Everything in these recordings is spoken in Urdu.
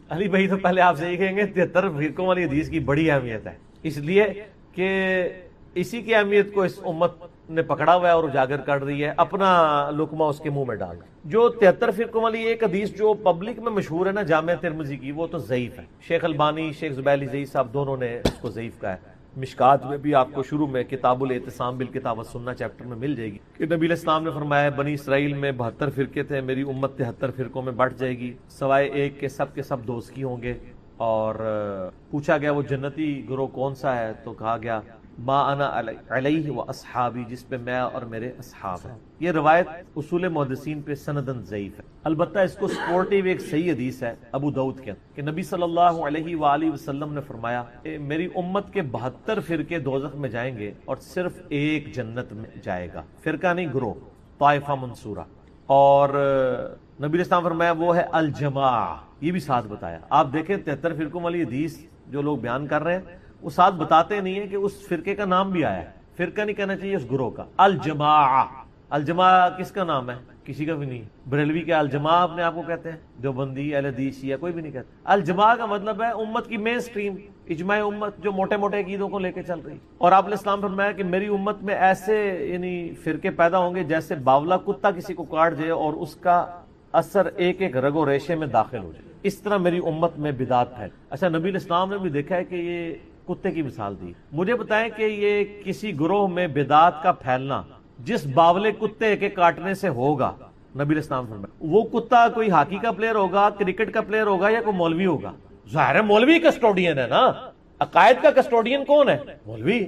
علی بھائی تو پہلے آپ سے یہ کہیں گے 73 فرقوں والی حدیث کی بڑی اہمیت ہے، اس لیے کہ اسی کی اہمیت کو اس امت نے پکڑا ہوا ہے اور اجاگر کر رہی ہے، اپنا لقمہ اس کے منہ میں ڈال رہا ہے۔ جو 73 فرقوں والی ایک حدیث جو پبلک میں مشہور ہے نا جامع ترمذی کی، وہ تو ضعیف ہے۔ شیخ البانی، شیخ زبیلی ضعیف صاحب دونوں نے اس کو ضعیف کہا ہے۔ مشکات میں بھی آپ کو شروع میں کتاب الاعتصام بالکتاب والسنہ چیپٹر میں مل جائے گی کہ نبی علیہ السلام نے فرمایا بنی اسرائیل میں 72 فرقے تھے، میری امت 73 فرقوں میں بٹ جائے گی، سوائے ایک کے سب دوزخی ہوں گے۔ اور پوچھا گیا وہ جنتی گروہ کون سا ہے، تو کہا گیا ما انا علیہ و اصحابی، جس پہ میں اور میرے اصحاب ہیں۔ یہ روایت اصول محدثین پہ سندن ضعیف ہے، البتہ اس کو سپورٹیو ایک صحیح حدیث ہے ابو داؤد کے کہ نبی صلی اللہ علیہ وآلہ وسلم نے فرمایا کہ میری امت کے 72 فرقے دوزخ میں جائیں گے اور صرف ایک جنت میں جائے گا، فرقہ نہیں گروہ، طائفہ منصورہ۔ اور نبی علیہ السلام فرمایا وہ ہے الجماع، یہ بھی ساتھ بتایا۔ آپ دیکھیں 73 فرقوں والی حدیث جو لوگ بیان کر رہے ہیں وہ ساتھ بتاتے نہیں ہیں کہ اس فرقے کا نام بھی آیا ہے، فرقہ نہیں کہنا چاہیے اس گروہ کا، الجماع۔ الجماع کس کا نام ہے؟ کسی کا بھی نہیں۔ بریلوی کے الجماع اپنے آپ کو کہتے ہیں، دیوبندی، اہل حدیث یا کوئی بھی نہیں کہتا۔ الجماع کا مطلب ہے امت کی مین سٹریم، اجماع امت جو موٹے موٹے عقیدوں کو لے کے چل رہی۔ اور آپ علیہ السلام فرمایا کہ میری امت میں ایسے یعنی فرقے پیدا ہوں گے جیسے باولا کتا کسی کو کاٹ جائے اور اس کا اثر ایک ایک رگ و ریشے میں داخل ہو جائے، اس طرح میری امت میں بدعت ہے۔ اچھا، نبی علیہ السلام نے بھی دیکھا ہے کہ یہ کتے کی مثال دی، مجھے بتائیں کہ یہ کسی گروہ میں بدعت کا پھیلنا جس باولے کتے کے کاٹنے سے ہوگا، نبی علیہ السلام فرمایا وہ کتا کوئی ہاکی کا پلیئر ہوگا، کرکٹ کا پلیئر ہوگا یا کوئی مولوی ہوگا؟ ظاہر ہے مولوی کسٹوڈین ہے نا، عقائد کا کسٹوڈین کون ہے؟ مولوی۔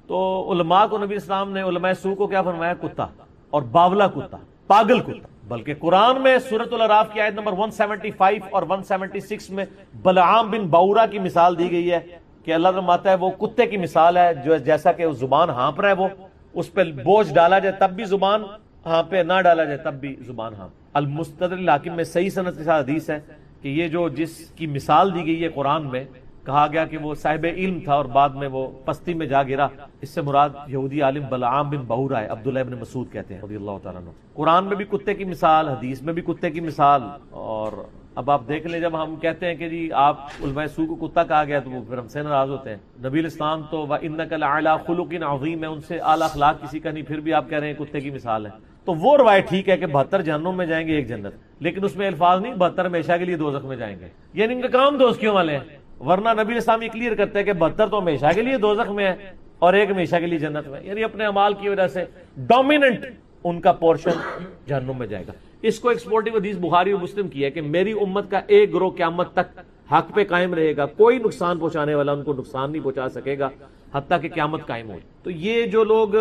تو علماء کو نبی السلام نے، علماء سو کو کیا فرمایا؟ کتا، اور باولا کتا، پاگل کتا۔ بلکہ قرآن میں سورۃ الاعراف کی آیت نمبر 175 اور 176 میں بلعام بن باورا کی مثال دی گئی ہے کہ اللہ فرماتا ہے وہ کتے کی مثال ہے جو جیسا کہ زبان ہانپ رہا ہے، وہ اس پہ بوجھ ڈالا جائے تب بھی زبان ہانپے، نہ ڈالا جائے تب بھی زبان ہانپ۔ المستدرک الحاکم میں صحیح سند کے ساتھ حدیث ہے کہ یہ جو جس کی مثال دی گئی ہے قرآن میں، کہا گیا کہ وہ صاحب علم تھا اور بعد میں وہ پستی میں جا گرا، اس سے مراد یہودی عالم بلعام بن باورا ہے، عبداللہ ابن مسعود کہتے ہیں رضی اللہ تعالیٰ عنہ۔ قرآن میں بھی کتے کی مثال، حدیث میں بھی کتے کی مثال۔ اور اب آپ دیکھ لیں جب ہم کہتے ہیں کہ جی آپ علماء سو کو کتا کہا گیا تو وہ پھر ہم سے ناراض ہوتے ہیں۔ نبی الاسلام تو وَإِنَّكَ لَعَلَىٰ خُلُقٍ عَظِيمٍ ہے، ان سے اعلیٰ اخلاق کسی کا نہیں، پھر بھی آپ کہہ رہے ہیں کتے کی مثال ہے۔ تو وہ روایت ٹھیک ہے کہ 72 جہنم میں جائیں گے، ایک جنت، لیکن اس میں الفاظ نہیں 72 ہمیشہ کے لیے دوزخ میں جائیں گے، یعنی ان کا کام دوزخیوں والے ہیں۔ ورنہ نبی اسلام یہ کلیئر کرتے ہیں کہ 72 تو ہمیشہ کے لیے دوزخ میں ہے اور ایک ہمیشہ کے لیے جنت میں، یعنی اپنے اعمال کی وجہ سے ڈومیننٹ ان کا پورشن جہنم میں جائے گا۔ اس کو ایکسپورٹیو حدیث بخاری اور مسلم کی ہے کہ میری امت کا ایک گروہ قیامت تک حق پہ قائم رہے گا، کوئی نقصان پہنچانے والا ان کو نقصان نہیں پہنچا سکے گا حتیٰ کہ قیامت قائم ہو۔ تو یہ جو لوگ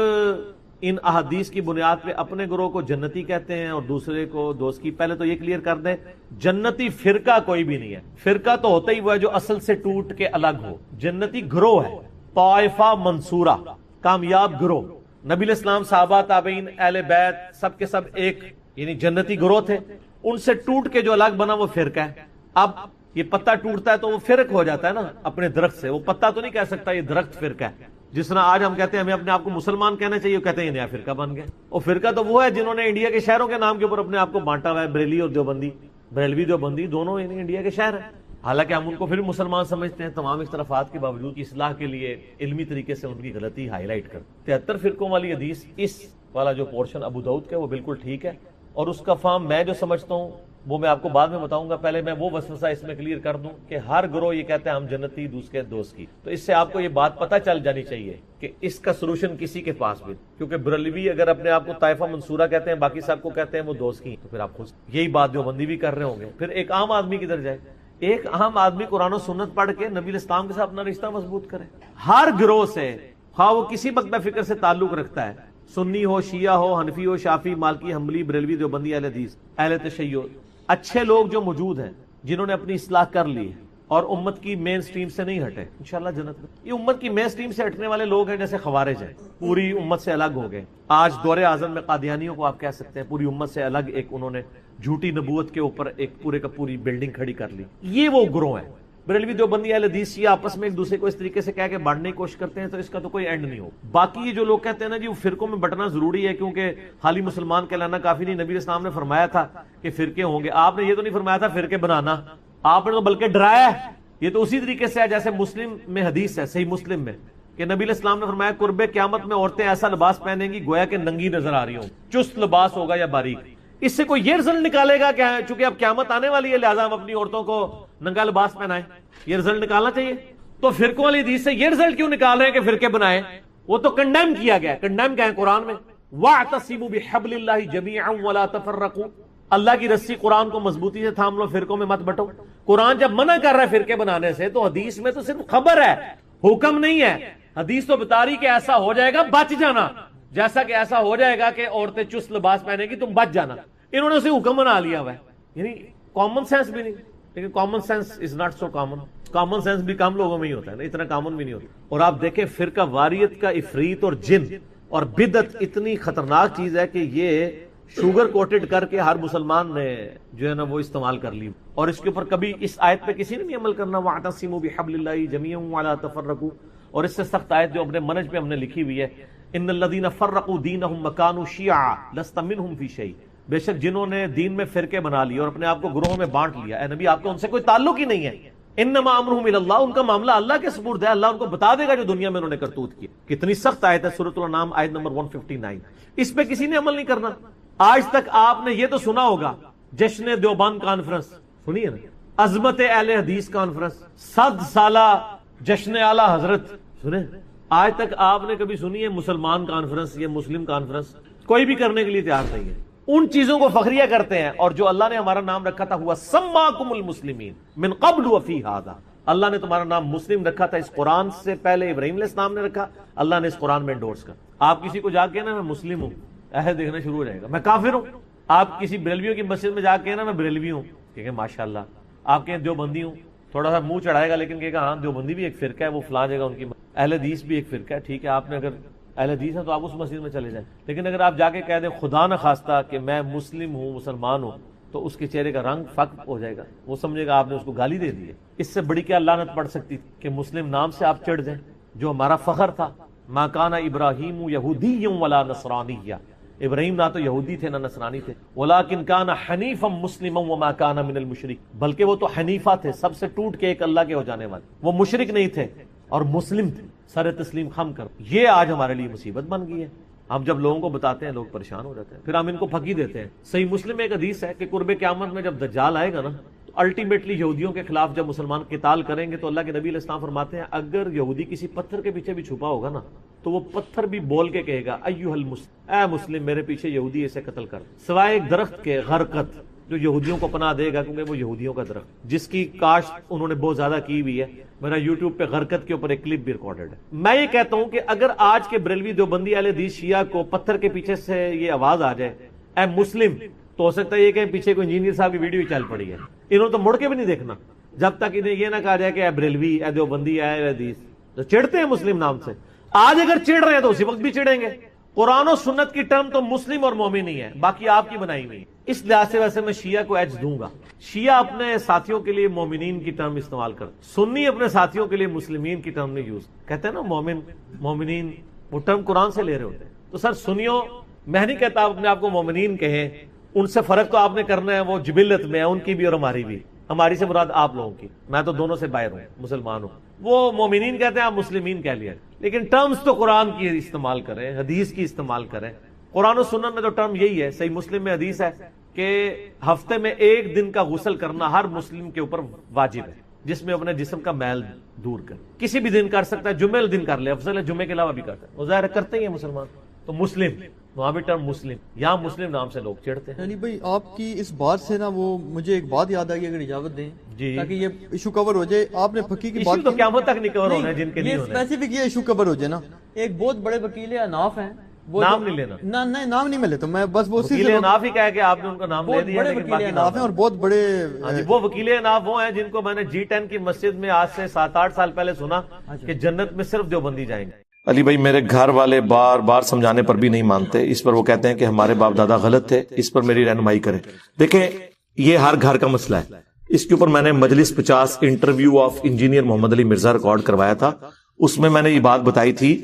ان احادیث کی بنیاد پہ اپنے گروہ کو جنتی کہتے ہیں اور دوسرے کو دوزخی، پہلے تو یہ کلیئر کر دیں جنتی فرقہ کوئی بھی نہیں ہے، فرقہ تو ہوتا ہی وہ ہے جو اصل سے ٹوٹ کے الگ ہو، جنتی گروہ ہے، طائفہ منصورہ، کامیاب گروہ۔ نبی علیہ السلام، صحابہ، تابعین، اہل بیت سب کے سب ایک یعنی جنتی گروہ تھے، ان سے ٹوٹ کے جو الگ بنا وہ فرقہ ہے۔ اب یہ پتا ٹوٹتا ہے تو وہ فرق ہو جاتا ہے نا اپنے درخت سے، وہ پتا تو نہیں کہہ سکتا یہ درخت فرقہ ہے۔ جس طرح آج ہم کہتے ہیں ہمیں اپنے آپ کو مسلمان کہنا چاہیے، وہ کہتے ہیں یہ نیا فرقہ بن گیا۔ اور فرقہ تو وہ ہے جنہوں نے انڈیا کے شہروں کے نام کے اوپر اپنے آپ کو بانٹا ہوا ہے، بریلی اور دیوبندی، بریلوی دیوبندی دونوں یعنی انڈیا کے شہر ہیں، حالانکہ ہم ان کو پھر مسلمان سمجھتے ہیں۔ تمام اختلافات کے باوجود اصلاح کے لیے علمی طریقے سے ان کی غلطی ہائی لائٹ کرتے۔ 73 فرقوں والی حدیث اس والا جو پورشن ابو داؤد کا وہ بالکل ٹھیک ہے، اور اس کا فہم میں جو سمجھتا ہوں وہ میں آپ کو بعد میں بتاؤں گا، پہلے میں وہ وسوسہ اس میں کلیئر کر دوں کہ ہر گروہ یہ کہتے ہیں ہم جنتی، دوسرے دوست کی، تو اس سے آپ کو یہ بات پتہ چل جانی چاہیے کہ اس کا سلوشن کسی کے پاس بھی، کیونکہ بریلوی اگر اپنے آپ کو طائفہ منصورہ کہتے ہیں، باقی سب کو کہتے ہیں وہ دوست کی، تو پھر آپ خود یہی بات جو بندی بھی کر رہے ہوں گے۔ پھر ایک عام آدمی کدھر جائے؟ ایک عام آدمی قرآن و سنت پڑھ کے نبی الاسلام کے ساتھ اپنا رشتہ مضبوط کرے۔ ہر گروہ سے، خواہ وہ کسی مکتب فکر سے تعلق رکھتا ہے، سنی ہو، شیعہ ہو، حنفی ہو، شافعی، مالکی، حنبلی، بریلوی، دیوبندی، اہل حدیث، اہل تشیع، اچھے لوگ جو موجود ہیں جنہوں نے اپنی اصلاح کر لی ہے اور امت کی مین سٹریم سے نہیں ہٹے، انشاءاللہ جنت میں۔ یہ امت کی مین سٹریم سے ہٹنے والے لوگ ہیں جیسے خوارج ہیں، پوری امت سے الگ ہو گئے۔ آج دور اعظم میں قادیانیوں کو آپ کہہ سکتے ہیں پوری امت سے الگ، ایک انہوں نے جھوٹی نبوت کے اوپر ایک پورے کا پوری بلڈنگ کھڑی کر لی۔ یہ وہ گروہ ہیں۔ بریلوی، دیوبندی، اہل حدیث، شیعہ آپس میں ایک دوسرے کو اس طریقے سے کہہ کے بانٹنے کی کوشش کرتے ہیں، تو اس کا تو کوئی اینڈ نہیں ہو۔ باقی یہ جو لوگ کہتے ہیں نا جی وہ فرقوں میں بٹنا ضروری ہے کیونکہ خالی مسلمان کہلانا کافی نہیں، نبی اسلام نے فرمایا تھا کہ فرقے ہوں گے، آپ نے یہ تو نہیں فرمایا تھا فرقے بنانا، آپ نے تو بلکہ ڈرایا ہے. یہ تو اسی طریقے سے ہے جیسے مسلم میں حدیث ہے, صحیح مسلم میں, کہ نبی علیہ السلام نے فرمایا قرب قیامت میں عورتیں ایسا لباس پہنیں گی گویا کہ ننگی نظر آ رہی ہوں, چست لباس ہوگا یا باریک. اس سے کوئی یہ رزلٹ نکالے گا کہ چونکہ اب قیامت آنے والی ہے لہٰذا ہم اپنی عورتوں کو ننگا لباس پہنائیں, یہ رزلٹ نکالنا چاہیے؟ تو فرقوں والی حدیث سے یہ رزلٹ کیوں نکال رہے ہیں کہ فرقے بنائیں؟ وہ تو کنڈیم کیا گیا. کنڈیم کیا ہے قرآن میں؟ وَاعْتَصِمُوا بِحَبْلِ اللَّهِ جَمِيعًا وَلَا تَفَرَّقُوا, اللہ کی رسی قرآن کو مضبوطی سے تھام لو, فرقوں میں مت بٹو. قرآن جب منع کر رہا ہے فرقے بنانے سے تو حدیث میں تو صرف خبر ہے, حکم نہیں ہے. حدیث تو بتا رہی کہ ایسا ہو جائے گا, بچ جانا, جیسا کہ ایسا ہو جائے گا کہ عورتیں چست لباس پہنے گی تم بچ جانا. انہوں نے اسے حکم بنا لیا ہوا ہے, یعنی کامن سینس بھی نہیں. لیکن common sense is not so common. Common sense بھی کم لوگوں میں ہی ہوتا ہے نا, اتنا کامن بھی نہیں ہوتا. اور آپ دیکھیں فرقہ واریت کا عفریت اور جن اور بدعت اتنی خطرناک چیز ہے کہ یہ شوگر کوٹڈ کر کے ہر مسلمان نے جو ہے نا وہ استعمال کر لی, اور اس کے اوپر کبھی اس آیت پہ کسی نے نہیں عمل کرنا. وَاعْتَصِمُوا بِحَبْلِ اللَّهِ جَمِيعًا وَلَا تَفَرَّقُوا, اور اس سے سخت آیت جو اپنے منج پہ ہم نے لکھی ہوئی ہے, ان الذین فرقوا دینہم وکانوا شیعا لست منہم فی شیء, بے شک جنہوں نے دین میں فرقے بنا لیے اور اپنے آپ کو گروہوں میں بانٹ لیا, اے نبی آپ کا ان سے کوئی تعلق ہی نہیں ہے. انما امرهم الی اللہ, ان کا معاملہ اللہ کے سپرد ہے, اللہ ان کو بتا دے گا جو دنیا میں انہوں نے کرتوت کی. کتنی سخت آیت ہے سورۃ الانعام آیت نمبر 159. اس پہ کسی نے عمل نہیں کرنا. آج تک آپ نے یہ تو سنا ہوگا جشن دیوبند کانفرنس, سنیے نا, عظمت اہل حدیث کانفرنس, 100 سالہ جشن اعلی حضرت, سنیں. آج تک آپ نے کبھی سنی ہے مسلمان کانفرنس یا مسلم کانفرنس؟ کوئی بھی کرنے کے لیے تیار نہیں ہے. ان چیزوں کو فخریہ کرتے ہیں, اور جو اللہ نے ہمارا نام رکھا تھا ہوا سماکم المسلمین من قبل وفی ھذا, اللہ نے تمہارا نام مسلم رکھا تھا اس قرآن سے پہلے, ابراہیم علیہ السلام نے رکھا, اللہ نے اس قرآن میں انڈورس کر. آپ کسی کو جا کے نا میں مسلم ہوں, ایسے دیکھنا شروع ہو جائے گا میں کافر ہوں. آپ کسی بریلویوں کی مسجد میں جا کے نا میں بریلوی ہوں, کہیں ماشاءاللہ. آپ کہیں دیوبندی ہوں, تھوڑا سا منہ چڑھائے گا لیکن کہے گا ہاں دیوبندی بھی ایک فرقہ ہے, وہ فلاں جگہ ان کی. اہل حدیث بھی ایک فرقہ ہے, ٹھیک ہے, آپ نے اگر اہل حدیث ہے تو آپ اس مسجد میں چلے جائیں. لیکن اگر آپ جا کے کہہ دیں خدا نہ خواستہ کہ میں مسلم ہوں, مسلمان ہوں, تو اس کے چہرے کا رنگ فقط ہو جائے گا, وہ سمجھے گا آپ نے اس کو گالی دے دی ہے. اس سے بڑی کیا لعنت پڑ سکتی کہ مسلم نام سے آپ چڑھ جائیں, جو ہمارا فخر تھا. ما کان ابراہیم یہودی ولا نصرانی, ابراہیم نہ تو یہودی تھے نہ نصرانی تھے. ولکن کان حنیفا مسلما وما کان من المشرک, بلکہ وہ تو حنیفہ تھے, سب سے ٹوٹ کے ایک اللہ کے ہو جانے والے. وہ مشرک نہیں تھے اور مسلم تھے, سر تسلیم خم کر. یہ آج ہمارے لیے مصیبت بن گئی ہے. ہم جب لوگوں کو بتاتے ہیں لوگ پریشان ہو جاتے ہیں, پھر ہم ان کو پھکی دیتے ہیں. صحیح مسلم میں ایک حدیث ہے کہ قرب قیامت میں جب دجال آئے گا نا تو الٹیمیٹلی یہودیوں کے خلاف جب مسلمان قتال کریں گے تو اللہ کے نبی علیہ السلام فرماتے ہیں اگر یہودی کسی پتھر کے پیچھے بھی چھپا ہوگا نا تو وہ پتھر بھی بول کے کہے گا ایھا المسلم, اے مسلم میرے پیچھے یہودی اسے قتل کر, سوائے ایک درخت کے غرقت جو یہودیوں کو پناہ دے گا, کیونکہ وہ یہودیوں کا درخت جس کی کاشت انہوں نے بہت زیادہ کی ہوئی ہے. میرا یوٹیوب پہ غرقت کے اوپر ایک کلپ بھی ریکارڈڈ ہے. میں یہ کہتا ہوں کہ اگر آج کے بریلوی دیوبندی اہل حدیث شیعہ کو پتھر کے پیچھے سے یہ آواز آ جائے اے مسلم, تو ہو سکتا ہے یہ کہ پیچھے کوئی انجینئر صاحب کی ویڈیو چل پڑی ہے, انہوں نے تو مڑ کے بھی نہیں دیکھنا جب تک انہیں یہ نہ کہا جائے کہ اے بریلوی, اے دیوبندی, اے اہل حدیث. تو چڑھتے ہیں مسلم نام سے, آج اگر چڑھ رہے ہیں تو اسی وقت بھی چڑھیں گے. قرآن و سنت کی ٹرم تو مسلم اور مومن ہی ہے, باقی آپ کی بنائی ہوئی. اس لحاظ سے ویسے میں شیعہ کو ایج دوں گا. شیعہ اپنے ساتھیوں کے لیے مومنین کی ٹرم استعمال کر, سنی اپنے ساتھیوں کے لیے مسلمین کی ٹرم نہیں یوز کہتے ہیں نا, مومن مومنین وہ ٹرم قرآن سے لے رہے ہوتے ہیں. تو سر سنیوں, میں نہیں کہتا آپ اپنے آپ کو مومنین کہیں, ان سے فرق تو آپ نے کرنا ہے, وہ جبلت میں ہے ان کی بھی اور ہماری بھی. ہماری سے مراد آپ لوگوں کی, میں تو دونوں سے باہر ہوں, مسلمان ہوں. وہ مومنین کہتے ہیں, آپ مسلمین کہہ لیا, لیکن ٹرمز تو قرآن کی استعمال کریں, حدیث کی استعمال کریں. قرآن و سنت میں تو ٹرم یہی ہے. صحیح مسلم میں حدیث ہے کہ ہفتے میں ایک دن کا غسل کرنا ہر مسلم کے اوپر واجب ہے, جس میں اپنے جسم کا میل دور کر. کسی بھی دن کر سکتا ہے, جمعے دن کر لے, افضل ہے جمعے کے علاوہ بھی کرتا ہے, وہ ظاہر کرتے ہی ہیں مسلمان. تو مسلم وہاں بھی ٹرم مسلم, یہاں مسلم نام سے لوگ چڑھتے ہیں. یعنی بھائی آپ کی اس بات سے نا وہ مجھے ایک بات یاد آئی, اگر اجازت دیں جی, تاکہ یہ ایشو کور ہو جائے. آپ نے فقی کی بات تو قیامت تک نہیں کور ہونا ہے, جن کے نہیں ہونا ہے. اسپیسیفک یہ ایشو کور ہو جائے نا, ایک بہت بڑے وکیل اناف ہیں, نام نہیں لینا, نہیں نام نہیں میں لیتا, میں بس وہ وکیل اناف ہی کہا کہ آپ نے ان کا نام لے دیا, لیکن باقی اناف ہیں اور بہت بڑے. وہ وکیل اناف وہ ہیں جن کو میں نے G10 کی مسجد میں آج سے 7-8 سال پہلے سنا کہ جنت میں صرف دیوبندی جائیں گے. علی بھائی میرے گھر والے بار بار سمجھانے پر بھی نہیں مانتے, اس پر وہ کہتے ہیں کہ ہمارے باپ دادا غلط تھے, اس پر میری رہنمائی کریں. دیکھیں یہ ہر گھر کا مسئلہ ہے. اس کے اوپر میں نے مجلس 50 interview of engineer Muhammad Ali Mirza record کروایا تھا. اس میں میں نے یہ بات بتائی تھی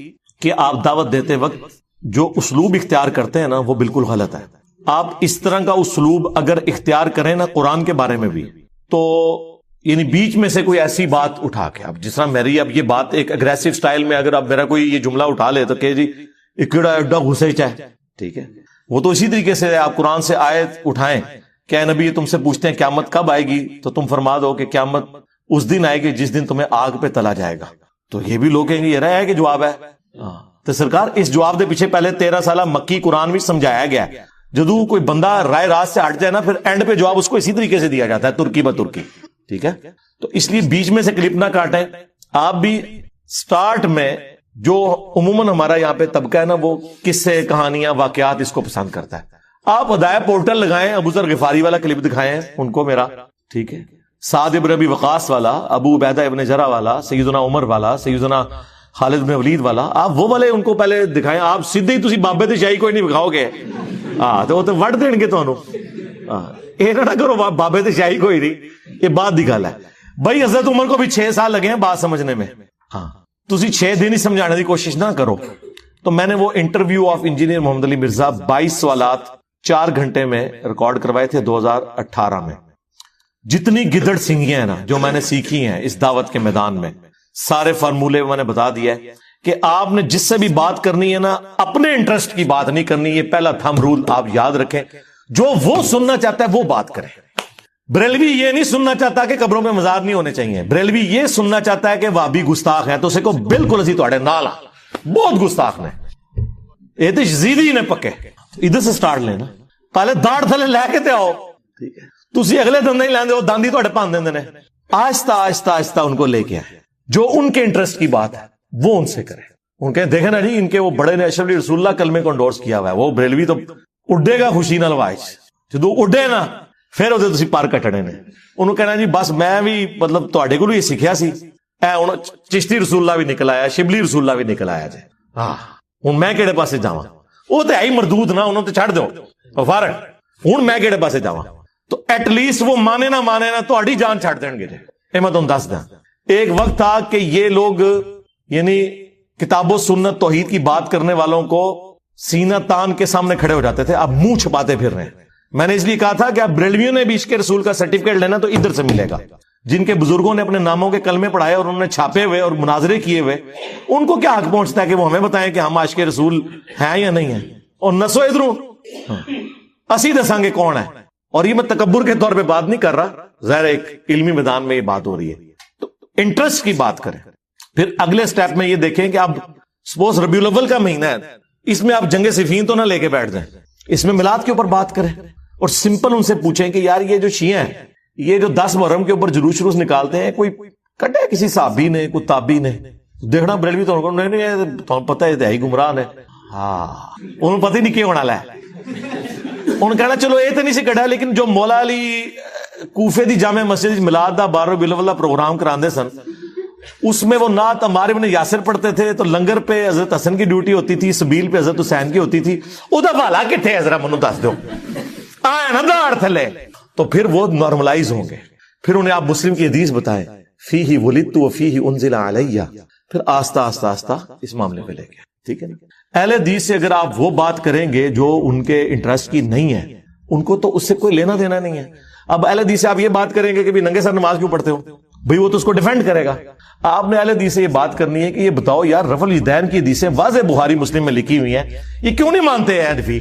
کہ آپ دعوت دیتے وقت جو اسلوب اختیار کرتے ہیں نا وہ بالکل غلط ہے. آپ اس طرح کا اسلوب اگر اختیار کریں نا قرآن کے بارے میں بھی, تو یعنی بیچ میں سے کوئی ایسی بات اٹھا کے, اب جس طرح میری اب یہ بات ایک اگریسو سٹائل میں اگر اب میرا کوئی یہ جملہ اٹھا لے تو کہ جی اکڑا اڈا گھسے چاہے, ٹھیک ہے, وہ تو اسی طریقے سے آپ قرآن سے آیت اٹھائیں کہ اے نبی تم سے پوچھتے ہیں قیامت کب آئے گی, تو تم فرما دو کہ قیامت اس دن آئے گی جس دن تمہیں آگ پہ تلا جائے گا. تو یہ بھی لوگ کہیں گے یہ رہا ہے کہ جواب ہے. تو سرکار اس جواب دے پیچھے پہلے 13 سالہ مکی قرآن بھی سمجھایا گیا ہے. جدو کوئی بندہ رائے راست سے ہٹ جائے نا, پھر اینڈ پہ جواب اس کو اسی طریقے سے دیا جاتا ہے, ترکی ب ترکی, ٹھیک ہے. تو اس لیے بیچ میں سے کلپ نہ کاٹیں. آپ بھی سٹارٹ میں جو عموماً ہمارا یہاں پہ طبقہ ہے نا, وہ قصے کہانیاں واقعات اس کو پسند کرتا ہے. آپ ہدایہ پورٹل لگائیں, ابو ذر غفاری والا کلپ دکھائیں ان کو میرا, ٹھیک ہے, سعد ابن ابی وقاص والا, ابو عبیدہ ابن جرہ والا, سیدنا عمر والا, سیدنا خالد بن ولید والا, آپ وہ والے ان کو پہلے دکھائیں. آپ سیدھے ہی تسی بابے تے شاہی کوئی نہیں دکھاؤ گے, تو وہ تو وڈ دین گے تانوں. یہ نہ کرو بابے تے شاہی کوئی نہیں, یہ بات دی گل ہے بھائی. حضرت عمر کو بھی 6 سال لگے ہیں بات سمجھنے میں, تسی 6 دن ہی سمجھانے کی کوشش نہ کرو. تو میں نے وہ انٹرویو آف انجینئر محمد علی مرزا 22 سوالات 4 گھنٹے میں ریکارڈ کروائے تھے 2018 میں. جتنی گدڑ سنگیاں ہیں نا جو میں نے سیکھی ہیں اس دعوت کے میدان میں, سارے فارمولے میں نے بتا دیا ہے کہ آپ نے جس سے بھی بات کرنی ہے نا, اپنے انٹرسٹ کی بات نہیں کرنی. یہ پہلا تھم رول آپ یاد رکھیں. جو وہ سننا چاہتا ہے وہ بات کریں. بریلوی یہ نہیں سننا چاہتا کہ قبروں میں مزار نہیں ہونے چاہیے. بریلوی یہ سننا چاہتا ہے کہ وہابی گستاخ ہے, تو اسے کو بالکل اسی تواڈے نال بہت گستاخ نے, یہ تو یزیدی نے پکے. ادھر سے سٹارٹ لینا, پہلے داڑھ تھلے لے کے تے آؤ, ٹھیک ہے. تسی اگلے دن نہیں لیندے ہو, داندی تواڈے پان دیندے نے. آہستہ آہستہ آہستہ ان کو لے کے آئے, جو ان کے انٹرسٹ کی بات ہے وہ ان سے کرے. ان کے دیکھیں نا جی, ان کے وہ بڑے نے اشرف علی رسول اللہ کلمے کو انڈورس کیا ہوا ہے. وہ بریلوی تو اڈے گا خوشی نال واج, جدو اڈے نا پھر وہ تسی پر کٹنے نے. انہوں کہنا جی بس میں بھی مطلب تواڈے کولوں یہ سیکھیا سی, اے ہن چشتی رسول اللہ بھی نکل آیا, شبلی رسول اللہ بھی نکل آیا جی. ہن میں کہڑے پاسے جاواں؟ وہ تے ہے ہی مردود نا, انہوں تے چھڈ دیو فارغ. ہن میں کہڑے پاسے جاواں؟ تو ایٹ لیسٹ وہ مانے نہ تہاڈی جان چھڈ دین گے جی. اے میں تمہیں دس داں, ایک وقت تھا کہ یہ لوگ یعنی کتاب و سنت توحید کی بات کرنے والوں کو سینہ تان کے سامنے کھڑے ہو جاتے تھے. اب منہ چھپاتے پھر رہے ہیں. میں نے اس لیے کہا تھا کہ اب بریلویوں نے بھی عشق رسول کا سرٹیفکیٹ لینا تو ادھر سے ملے گا. جن کے بزرگوں نے اپنے ناموں کے کلمے پڑھائے اور انہوں نے چھاپے ہوئے اور مناظرے کیے ہوئے, ان کو کیا حق پہنچتا ہے کہ وہ ہمیں بتائیں کہ ہم عاشق رسول ہیں یا نہیں ہیں. اور نسو ادھروں اسی دساں گے کون ہے. اور یہ میں تکبر کے طور پہ بات نہیں کر رہا, ظاہر ایک علمی میدان میں یہ بات ہو رہی ہے. تو انٹرسٹ کی بات کریں. پھر اگلے سٹیپ میں یہ دیکھیں کہ اب سپوز ربیع الاول کا مہینہ ہے, اس میں آپ جنگ صفین تو نہ لے کے بیٹھ جائیں, اس میں میلاد کے اوپر بات کریں اور سمپل ان سے پوچھیں کہ یار یہ جو شیعہ ہیں یہ جو 10 محرم کے اوپر جلوس نکالتے ہیں, کوئی کٹے کسی صحابی نے, کوئی تابعی نے؟ دیکھنا بریلوی تو نہیں پتہ ہے ہی گمراہ نے, انہوں پتہ ہی نہیں کیا ہونا ہے. انہوں کہنا چلو یہ تو نہیں سی کٹا, لیکن جو مولا علی کوفے دی جامع مسجد میلاد دا 12 ربیع الاول پروگرام کراندے سن, اس میں وہ نعت عمار بن یاسر پڑھتے تھے, تو لنگر پہ حضرت حسن کی ڈیوٹی ہوتی تھی, سبیل پہ حضرت حسین کی ہوتی تھی. او دا والا کتھے ہے ذرا منو دس دو, آئے نا داڑ تھلے. تو پھر وہ نارملائز ہوں گے. پھر انہیں آپ مسلم کی حدیث بتائیں, فیہ ولدت و فیہ انزل علیہ, پھر آستہ آستہ آستہ اس معاملے پہ لے گئے. ٹھیک ہے نا. اہل حدیث سے اگر آپ وہ بات کریں گے جو ان کے انٹرسٹ کی نہیں ہے, ان کو تو اس سے کوئی لینا دینا نہیں ہے. اب اہل حدیث سے آپ یہ بات کریں گے کہ بھی ننگے سر نماز کیوں پڑھتے ہو, بھئی وہ تو اس کو ڈیفینڈ کرے گا. آپ نے اہل حدیث سے یہ بات کرنی ہے کہ یہ بتاؤ یار رفع الیدین کی حدیثیں واضح بخاری مسلم میں لکھی ہوئی ہیں, یہ کیوں نہیں مانتے ہیں حنفی؟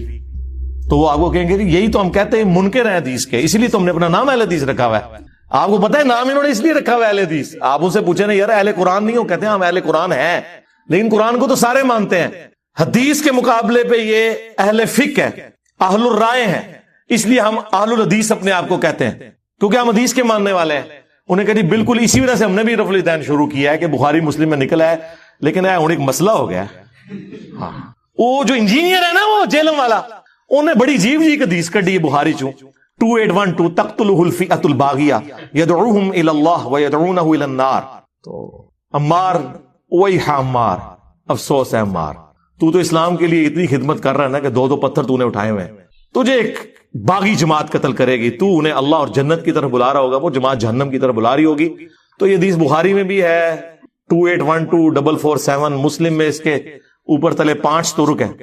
تو وہ آپ کو کہیں گے یہی تو ہم کہتے ہیں منکر ہیں حدیث کے, اسی لیے تم نے اپنا نام اہل حدیث رکھا ہوا ہے. آپ کو پتہ ہے نام انہوں نے اس لیے رکھا ہوا ہے اہل حدیث. آپ ان سے پوچھیں نا یار اہل قرآن نہیں ہو, کہتے ہیں ہم اہل قرآن ہیں, لیکن قرآن کو تو سارے مانتے ہیں. حدیث کے مقابلے پہ یہ اہل فقہ ہے, اہل الرائے ہیں, اس لیے ہم اہل الحدیث اپنے آپ کو کہتے ہیں, کیونکہ ہم حدیث کے ماننے والے ہیں. انہیں کہا جی بالکل اسی وجہ سے ہم نے بھی رفع الیدین شروع کیا ہے کہ بخاری مسلم میں نکلا ہے, لیکن ہوں ایک مسئلہ ہو گیا. وہ جو انجینئر ہے نا وہ جیلم والا, انہیں بڑی عجیب جی حدیث کڈی ہے بخاری چوں, 2812 تقتلہ الفئۃ الباغیہ یدعوہم الی اللہ ویدعونہ الی النار. تو عمار, ویح عمار, افسوس ہے عمار, تو اسلام کے لیے اتنی خدمت کر رہا ہے نا کہ 2 پتھر تو نے اٹھائے ہوئے ہیں, تجھے ایک باغی جماعت قتل کرے گی, تو انہیں اللہ اور جنت کی طرف بلا رہا ہوگا, وہ جماعت جہنم کی طرف بلا رہی ہوگی. تو یہ حدیث بخاری میں بھی ہے 2812-447, مسلم میں اس کے اوپر تلے 5 ترک ہیں,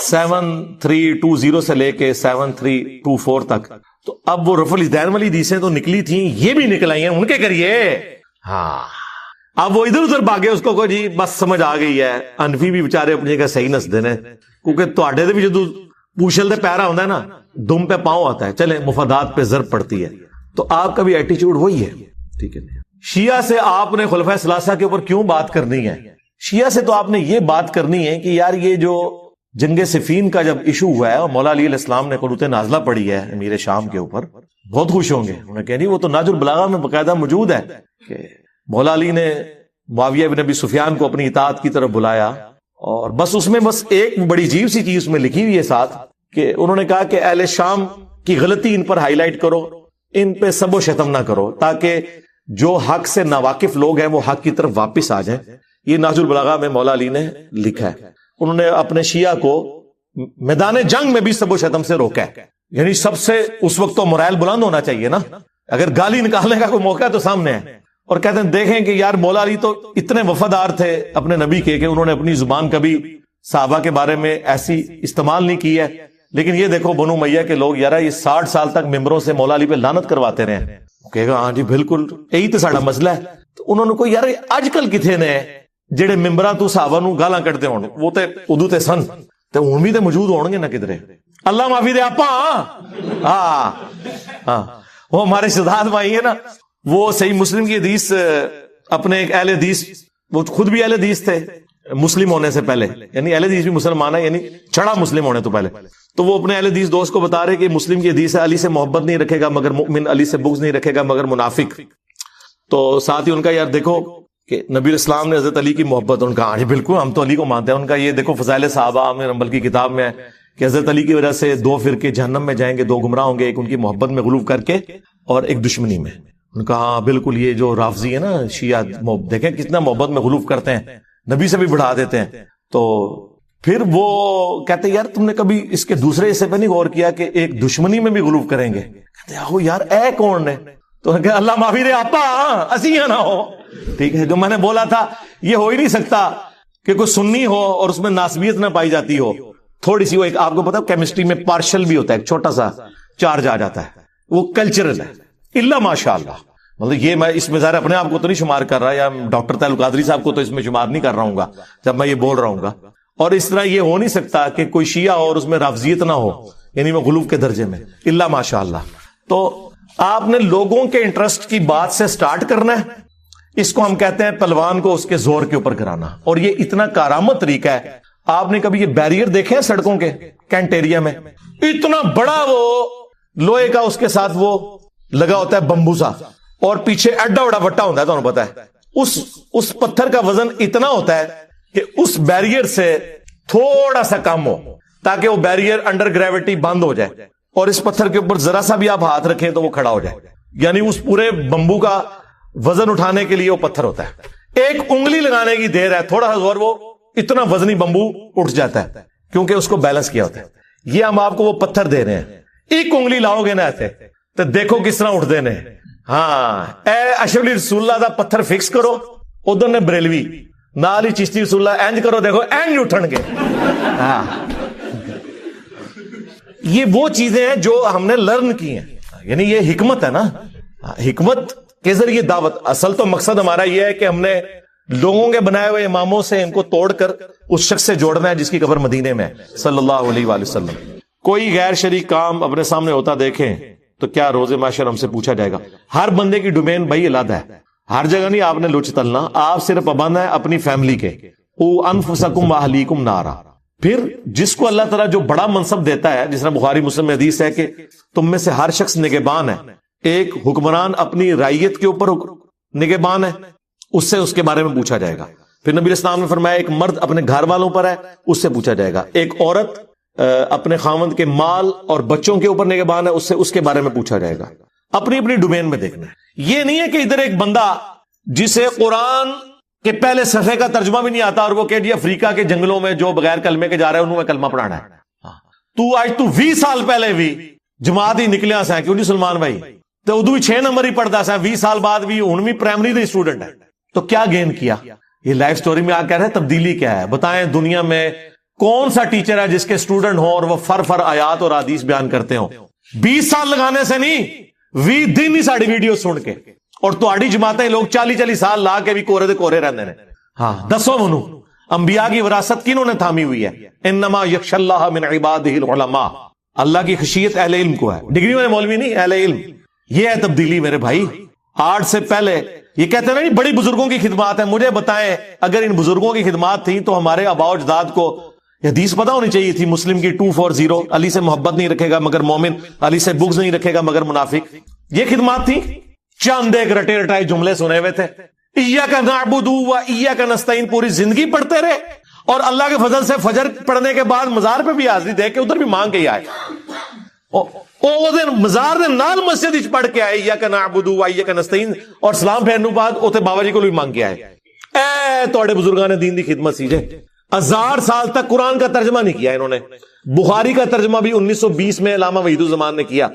7320 سے لے کے 7324 تک. تو اب وہ رفع الیدین والی حدیثیں تو نکلی تھیں، یہ بھی نکل آئی ہیں، ان کے کریے. ہاں اب وہ ادھر ادھر بھاگے، اس کو جی بس سمجھ آ گئی ہے. انفی بھی بےچارے اپنی جگہ صحیح نسدے نے، کیونکہ تواڈے دے بھی جدو پوچھل دے پیرا ہوتا ہے نا، دم پہ پاؤں آتا ہے. چلے مفادات پہ ضرب پڑتی ہے. تو آپ کا بھی ایٹیچیوڈ وہی ہے. ٹھیک ہے. شیعہ سے آپ نے خلفائے ثلاثہ کے اوپر کیوں بات کرنی ہے؟ شیعہ سے تو آپ نے یہ بات کرنی ہے کہ یار یہ جو جنگ صفین کا جب ایشو ہوا ہے اور مولا علی علیہ السلام نے قنوت نازلہ پڑھی ہے امیر شام کے اوپر، بہت خوش ہوں گے. انہوں نے کہا نہیں، وہ تو ناج البلاغہ میں باقاعدہ موجود ہے کہ مولا علی نے معاویہ بن ابی سفیان کو اپنی اطاعت کی طرف بلایا، اور بس اس میں بس ایک بڑی عجیب سی چیز میں لکھی ہوئی ہے ساتھ، کہ انہوں نے کہا کہ اہل شام کی غلطی ان پر ہائی لائٹ کرو، ان پہ سب و شتم نہ کرو، تاکہ جو حق سے ناواقف لوگ ہیں وہ حق کی طرف واپس آ جائیں. یہ ناج البلاغہ میں مولا علی نے لکھا ہے. انہوں نے اپنے شیعہ کو میدان جنگ میں بھی سب و شتم سے روکا ہے. یعنی سب سے اس وقت تو morale بلند ہونا چاہیے نا، اگر گالی نکالنے کا کوئی موقع تو سامنے ہے. اور کہتے ہیں دیکھیں کہ یار مولا علی تو اتنے وفادار تھے اپنے نبی کے کہ انہوں نے اپنی زبان کبھی صحابہ کے بارے میں ایسی استعمال نہیں کی ہے. لیکن یہ دیکھو بنو امیہ کے لوگ یار یہ 60 سال تک ممبروں سے مولا علی پہ لعنت کرواتے رہے. کہے گا ہاں جی بالکل یہی تو ساڈا مسئلہ ہے. تو انہوں نے کوئی یار اج کل کتنے نے جڑے ممبراں تو صحابہ نو گالاں کڈدے ہون، وہ تے ادو تے سن تے ہن بھی تے موجود ہون گے نہ کدھرے. اللہ معافی دے آپا. ہاں ہاں وہ ہمارے شہزاد بھائی ہیں نا، وہ صحیح مسلم کی حدیث اپنے ایک اہل حدیث، وہ خود بھی اہل حدیث تھے مسلم ہونے سے پہلے، یعنی اہل حدیث بھی مسلمان ہے، یعنی چڑھا مسلم ہونے تو پہلے. تو وہ اپنے اہل حدیث دوست کو بتا رہے کہ مسلم کی حدیث ہے علی سے محبت نہیں رکھے گا مگر مؤمن، علی سے بغض نہیں رکھے گا مگر منافق. تو ساتھ ہی ان کا یار دیکھو کہ نبی الاسلام نے حضرت علی کی محبت، ان کا ہاں جی بالکل ہم تو علی کو مانتے ہیں. ان کا یہ دیکھو فضائل صحابہ عامر حنبل کی کتاب میں ہے کہ حضرت علی کی وجہ سے 2 فرقے جہنم میں جائیں گے، 2 گمراہ ہوں گے، ایک ان کی محبت میں غلو کر کے اور ایک دشمنی میں. ان کا ہاں بالکل یہ جو رافضی ہے نا شیعہ، دیکھیں کتنا محبت میں غلو کرتے ہیں، نبی سے بھی بڑھا دیتے ہیں. تو پھر وہ کہتے ہیں یار تم نے کبھی اس کے دوسرے حصے پہ نہیں غور کیا کہ ایک دشمنی میں بھی غلو کریں گے؟ کہتے ہیں یار اے کون نے؟ تو اللہ معافی دے آپا اسی نہ ہو. ٹھیک ہے، جو میں نے بولا تھا یہ ہو ہی نہیں سکتا کہ کوئی سنی ہو اور اس میں ناسبیت نہ پائی جاتی ہو. تھوڑی سی وہ ایک آپ کو پتا کیمسٹری میں پارشل بھی ہوتا ہے، ایک چھوٹا سا چارج آ جاتا ہے، وہ کلچرل ہے. اللہ ماشاء اللہ، مطلب یہ میں اس میں ظاہر اپنے آپ کو تو نہیں شمار کر رہا، یا ڈاکٹر طاہر القادری صاحب کو تو اس میں شمار نہیں کر رہا ہوں گا جب میں یہ بول رہا ہوں گا. اور اس طرح یہ ہو نہیں سکتا کہ کوئی شیعہ اور اس میں رافضیت نہ ہو، یعنی وہ غلو کے درجے میں. اللہ ماشاء اللہ. تو آپ نے لوگوں کے انٹرسٹ کی بات سے سٹارٹ کرنا ہے، اس کو ہم کہتے ہیں پلوان کو اس کے زور کے اوپر کرانا. اور یہ اتنا کارآمد طریقہ ہے. آپ نے کبھی یہ بیریئر دیکھے ہیں سڑکوں کے کینٹ ایریا میں؟ اتنا بڑا وہ لوہے کا اس کے ساتھ وہ لگا ہوتا ہے بمبو سا، اور پیچھے ایڈا بڑا وٹا ہوتا ہے، تمہیں پتا ہے اس پتھر کا وزن اتنا ہوتا ہے کہ اس بیریئر سے تھوڑا سا کم ہو تاکہ وہ بیریئر انڈر گریوٹی بند ہو جائے، اور اس پتھر کے اوپر ذرا سا بھی آپ ہاتھ رکھیں تو وہ کھڑا ہو جائے. یعنی اس پورے بمبو کا وزن اٹھانے کے لیے وہ پتھر ہوتا ہے. ایک انگلی لگانے کی دیر ہے، تھوڑا سا زور، وہ اتنا وزنی بمبو اٹھ جاتا ہے کیونکہ اس کو بیلنس کیا ہوتا ہے. یہ ہم آپ کو وہ پتھر دے رہے ہیں، ایک انگلی لاؤ گے نا ایسے تو دیکھو کس طرح اٹھ دینے. ہاں اے اشرف علی رسول اللہ دا پتھر فکس کرو، ادھر نے بریلوی نال ہی چشتی رسول اللہ اینج کرو، دیکھو اینج اٹھن گے. ہاں یہ وہ چیزیں ہیں جو ہم نے لرن کی ہیں. یعنی یہ حکمت ہے نا، حکمت کے ذریعے دعوت. اصل تو مقصد ہمارا یہ ہے کہ ہم نے لوگوں کے بنائے ہوئے اماموں سے ان کو توڑ کر اس شخص سے جوڑنا ہے جس کی قبر مدینے میں ہے صلی اللہ علیہ وآلہ وسلم. کوئی غیر شرعی کام اپنے سامنے ہوتا دیکھیں تو کیا روز محشر ہم سے پوچھا جائے گا؟ ہر بندے کی ڈومین بھائی علیحدہ ہے، ہر جگہ نہیں آپ نے لوچ تلنا. آپ صرف پابند ہیں اپنی فیملی کے. او انفسکم واہلیکم نارا. پھر جس کو اللہ تعالیٰ جو بڑا منصب دیتا ہے، جس طرح بخاری مسلم میں حدیث ہے کہ تم میں سے ہر شخص نگہبان ہے. ایک حکمران اپنی رعیت کے اوپر نگہبان ہے، اس سے اس کے بارے میں پوچھا جائے گا. پھر نبی اسلام نے فرمایا ایک مرد اپنے گھر والوں پر ہے، اس سے پوچھا جائے گا. ایک عورت اپنے خاوند کے مال اور بچوں کے اوپر نگہبان ہے، اس کے بارے میں پوچھا جائے گا. اپنی اپنی ڈومین میں دیکھنا ہے. یہ نہیں ہے کہ ادھر ایک بندہ جسے قرآن کے پہلے صفحے کا ترجمہ بھی نہیں آتا اور وہ کہ جی افریقہ کے جنگلوں میں جو بغیر کلمے کے جا رہے ہیں انہوں میں کلمہ پڑھانا ہے. تو آج تو 20 سال پہلے بھی جماعت ہی نکلیا سا، کیوں نہیں سلمان بھائی؟ تو ادو بھی 6 نمبر ہی پڑھتا سا، 20 سال بعد بھی ہوں بھی پرائمری دے اسٹوڈنٹ ہے. تو کیا گین کیا؟ یہ لائف سٹوری میں آپ کہہ رہے ہیں تبدیلی کیا ہے؟ بتائیں دنیا میں کون سا ٹیچر ہے جس کے اسٹوڈنٹ ہوں اور وہ فر آیات اور حدیث بیان کرتے ہوں؟ 20 ਸਾਲ ਲਗਾਣੇ سے نہیں, 20 ਦਿਨ ਹੀ ਸਾਡੀ ਵੀਡੀਓ ਸੁਣ ਕੇ, ਔਰ ਤੁਹਾਡੀ ਜਮਾਤਾਂ ਲੋگ 40 ਸਾਲ ਲਾ کے بھی ਕੋਰੇ دے کوਰੇ رہندے نے. ہاں دسو منو انبیاء کی وراثت کنہوں نے تھامی ہوئی ہے؟ انما یخشی اللہ من عبادہ العلماء. اللہ کی خشیت اہل علم کو ہے, ڈگری والے مولوی نہیں, اہل علم. یہ ہے تبدیلی میرے بھائی. آج سے پہلے یہ کہتے ہیں نا بڑی بزرگوں کی خدمات ہیں. مجھے بتائیں اگر ان بزرگوں کی خدمات تھیں تو ہمارے آباء و اجداد کو حدیث پتہ ہونی چاہیے تھی. مسلم کی 240 علی سے محبت نہیں رکھے گا مگر مومن, علی سے بغض نہیں رکھے گا مگر منافق. یہ خدمات تھی. چند ایک رٹے رٹائے جملے سنے ہوئے تھے. ایاک نعبد و ایاک نستعین پوری زندگی پڑھتے رہے, اور اللہ کے فضل سے فجر پڑھنے کے بعد مزار پہ بھی حاضری دے کے ادھر بھی مانگ کے آئے. مزار دے نال مسجد وچ پڑھ کے آئے ایاک نعبد و ایاک نستعین, اور سلام پھیرنے بعد اوتے بابا جی کو بھی مانگ کے آئے. اے توڑے بزرگان دین دی خدمت سی جے. 1000 سال تک قرآن کا ترجمہ نہیں کیا انہوں نے. بخاری کا ترجمہ بھی 1920 میں علامہ وحید الزمان نے کیا.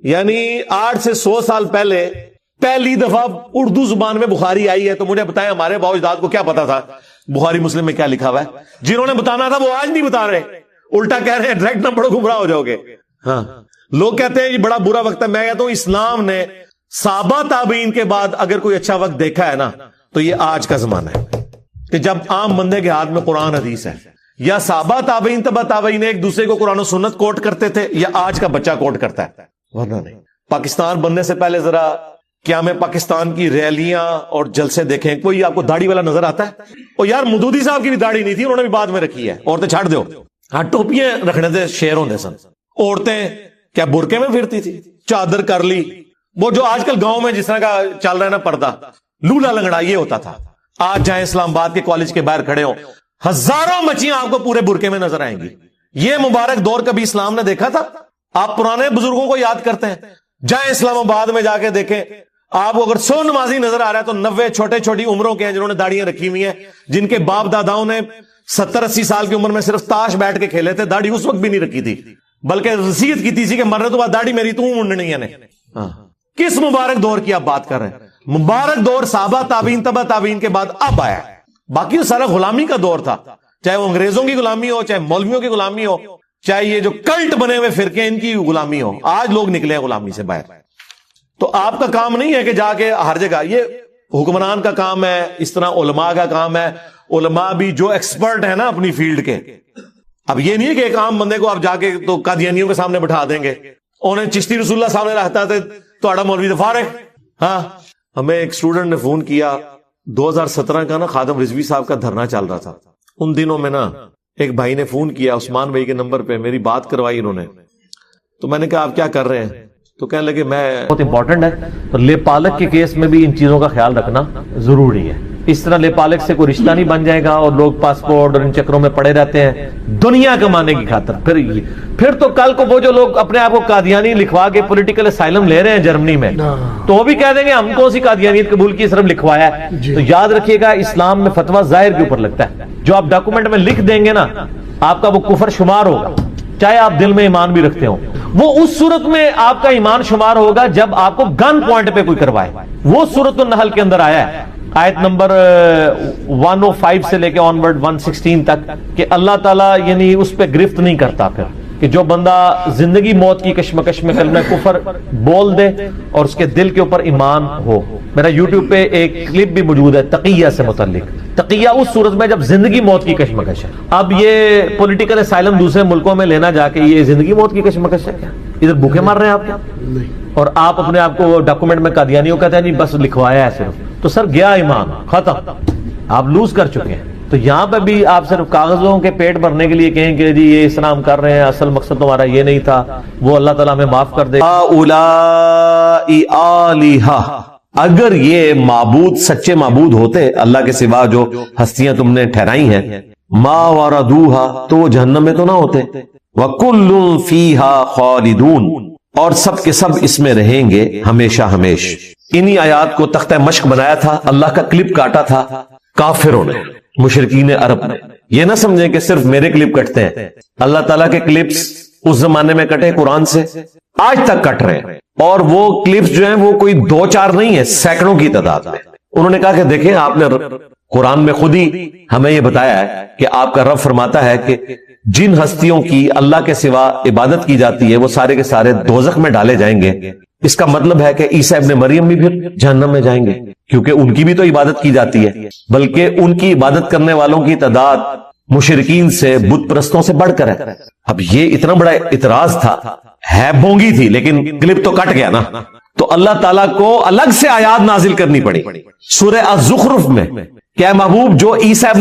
یعنی 8 سے 100 سال پہلے پہلی دفعہ اردو زبان میں بخاری آئی ہے. تو مجھے بتائیں ہمارے باؤ اجداد کو کیا پتا تھا بخاری مسلم میں کیا لکھا ہوا ہے؟ جنہوں نے بتانا تھا وہ آج نہیں بتا رہے, الٹا کہہ رہے ہیں ڈائریکٹ نہ پڑھو گمراہ ہو جاؤ گے. ہاں لوگ کہتے ہیں یہ بڑا برا وقت ہے. میں کہتا ہوں اسلام نے صحابہ تابعین کے بعد اگر کوئی اچھا وقت دیکھا ہے نا تو یہ آج کا زمانہ ہے, کہ جب عام بندے کے ہاتھ میں قرآن حدیث ہے. یا صحابہ تابعین تبع تابعین ایک دوسرے کو قرآن و سنت کوٹ کرتے تھے, یا آج کا بچہ کوٹ کرتا ہے, ورنہ نہیں. پاکستان بننے سے پہلے ذرا کیا میں پاکستان کی ریلیاں اور جلسے دیکھیں, کوئی آپ کو داڑھی والا نظر آتا ہے؟ اور یار مودودی صاحب کی بھی داڑھی نہیں تھی, انہوں نے بھی بعد میں رکھی ہے. عورتیں چھاڑ دو, ہاں ٹوپیاں رکھنے تھے شیر ہوندے سن. عورتیں کیا برقعے میں پھرتی تھی, چادر کر لی, وہ جو آج کل گاؤں میں جس طرح کا چل رہا ہے نا پردہ, لولا لنگڑا, یہ ہوتا تھا. آج جائیں اسلام آباد کے کالج کے باہر کھڑے ہوں, ہزاروں بچیاں آپ کو پورے برقعے میں نظر آئیں گی. یہ مبارک دور کبھی اسلام نے دیکھا تھا؟ آپ پرانے بزرگوں کو یاد کرتے ہیں, جائیں اسلام آباد میں جا کے دیکھیں, آپ کو اگر 100 نمازی نظر آ رہا ہے تو 90 چھوٹے چھوٹی عمروں کے ہیں جنہوں نے داڑیاں رکھی ہوئی ہیں, جن کے باپ داداؤں نے 70-80 سال کی عمر میں صرف تاش بیٹھ کے کھیلے تھے. داڑھی اس وقت بھی نہیں رکھی تھی, بلکہ وصیت کی تھی کہ مرنے تو بعد داڑھی میری تو منڈنی ہے. کس مبارک دور کی آپ بات کر رہے ہیں؟ مبارک دور صحابہ تابعین تبع تابعین کے بعد اب آیا. باقی تو سارا غلامی کا دور تھا, چاہے وہ انگریزوں کی غلامی ہو, چاہے مولویوں کی غلامی ہو, چاہے یہ جو کلٹ بنے ہوئے فرقے ان کی غلامی ہو. آج لوگ نکلے ہیں غلامی سے باہر. تو آپ کا کام نہیں ہے کہ جا کے ہر جگہ, یہ حکمران کا کام ہے, اس طرح علماء کا کام ہے. علماء بھی جو ایکسپرٹ ہیں نا اپنی فیلڈ کے, اب یہ نہیں ہے کہ ایک عام بندے کو آپ جا کے تو قادیانیوں کے سامنے بٹھا دیں گے. انہیں چشتی رسول اللہ سامنے رہتا تھے تو آڑا مولوی تو فارغ. ہاں ہمیں ایک اسٹوڈنٹ نے فون کیا, 2017 کا نا خادم رضوی صاحب کا دھرنا چل رہا تھا. ان دنوں میں نا ایک بھائی نے فون کیا عثمان بھائی کے نمبر پہ, میری بات کروائی انہوں نے. تو میں نے کہا آپ کیا کر رہے ہیں؟ تو کہنے لگے میں بہت امپورٹنٹ ہے. تو لے پالک کے کیس میں بھی ان چیزوں کا خیال رکھنا ضروری ہے. اس طرح لے پالک سے کوئی رشتہ نہیں بن جائے گا اور لوگ پاسپورٹ اور ان چکروں میں پڑے رہتے ہیں دنیا کمانے کی خاطر. پھر تو کل کو وہ جو لوگ اپنے آپ کو قادیانی لکھوا کے پولیٹیکل اسائلم لے رہے ہیں جرمنی میں, تو وہ بھی کہہ دیں گے ہم کون سی قادیانیت قبول کی, صرف لکھوایا ہے. تو یاد رکھیے گا اسلام میں فتویٰ ظاہر کے اوپر لگتا ہے. جو آپ ڈاکومنٹ میں لکھ دیں گے نا آپ کا وہ کفر شمار ہوگا, چاہے آپ دل میں ایمان بھی رکھتے ہو. وہ اس صورت میں آپ کا ایمان شمار ہوگا جب آپ کو گن پوائنٹ پہ کوئی کروائے. وہ سورۃ النحل کے اندر آیا ہے آیت نمبر 105 سے لے کے آنورڈ 116 تک کہ اللہ تعالیٰ یعنی اس پہ گرفت نہیں کرتا پھر کہ جو بندہ زندگی موت کی کشمکش میں کلمہ کفر بول دے اور اس کے دل کے اوپر ایمان ہو. میرا یوٹیوب پہ ایک کلپ بھی موجود ہے تقیہ سے متعلق. تقیہ اس صورت میں جب زندگی موت کی کشمکش ہے. اب یہ پولیٹیکل اسائلم دوسرے ملکوں میں لینا جا کے یہ زندگی موت کی کشمکش ہے کیا؟ ادھر بھوکے مار رہے ہیں آپ کیا؟ اور آپ اپنے آپ کو ڈاکومنٹ میں قادیانیوں کہتے ہیں نہیں بس لکھوایا ہے صرف. تو سر گیا ایمان ختم, آپ لوز کر چکے ہیں. تو یہاں پہ بھی آپ صرف کاغذوں کے پیٹ بھرنے کے لیے کہیں کہ جی یہ اسلام کر رہے ہیں, اصل مقصد تمہارا یہ نہیں تھا, وہ اللہ تعالیٰ ہمیں معاف کر دے. اولئک آلہہ, اگر یہ معبود سچے معبود ہوتے اللہ کے سوا جو ہستیاں تم نے ٹھہرائی ہیں, ما وردوہا, تو وہ جہنم میں تو نہ ہوتے. وَكُلٌّ فِيهَا خَالِدُونَ, اور سب کے سب اس میں رہیں گے ہمیشہ ہمیش. انہی آیات کو تختہ مشق بنایا تھا, اللہ کا کلپ کاٹا تھا کافروں نے, مشرکین عرب نے. یہ نہ سمجھیں کہ صرف میرے کلپ کٹتے ہیں, اللہ تعالیٰ کے کلپس اس زمانے میں کٹے قرآن سے, آج تک کٹ رہے ہیں. اور وہ کلپس جو ہیں وہ کوئی 2-4 نہیں ہیں, سینکڑوں کی تعداد میں. انہوں نے کہا کہ دیکھیں آپ نے قرآن میں خود ہی ہمیں یہ بتایا ہے کہ آپ کا رب فرماتا ہے کہ جن ہستیوں کی اللہ کے سوا عبادت کی جاتی ہے وہ سارے کے سارے دوزخ میں ڈالے جائیں گے. اس کا مطلب ہے کہ عیسیٰ ابن مریم بھی پھر جہنم میں جائیں گے، کیونکہ ان کی بھی تو عبادت کی جاتی ہے، بلکہ ان کی عبادت کرنے والوں کی تعداد مشرکین سے، بت پرستوں سے بڑھ کر ہے. اب یہ اتنا بڑا اعتراض تھا، ہے بونگی تھی، لیکن کلپ تو کٹ گیا نا. تو اللہ تعالیٰ کو الگ سے آیات نازل کرنی پڑی سورہ الزخرف میں کہ اے محبوب جو عیسیٰ ابن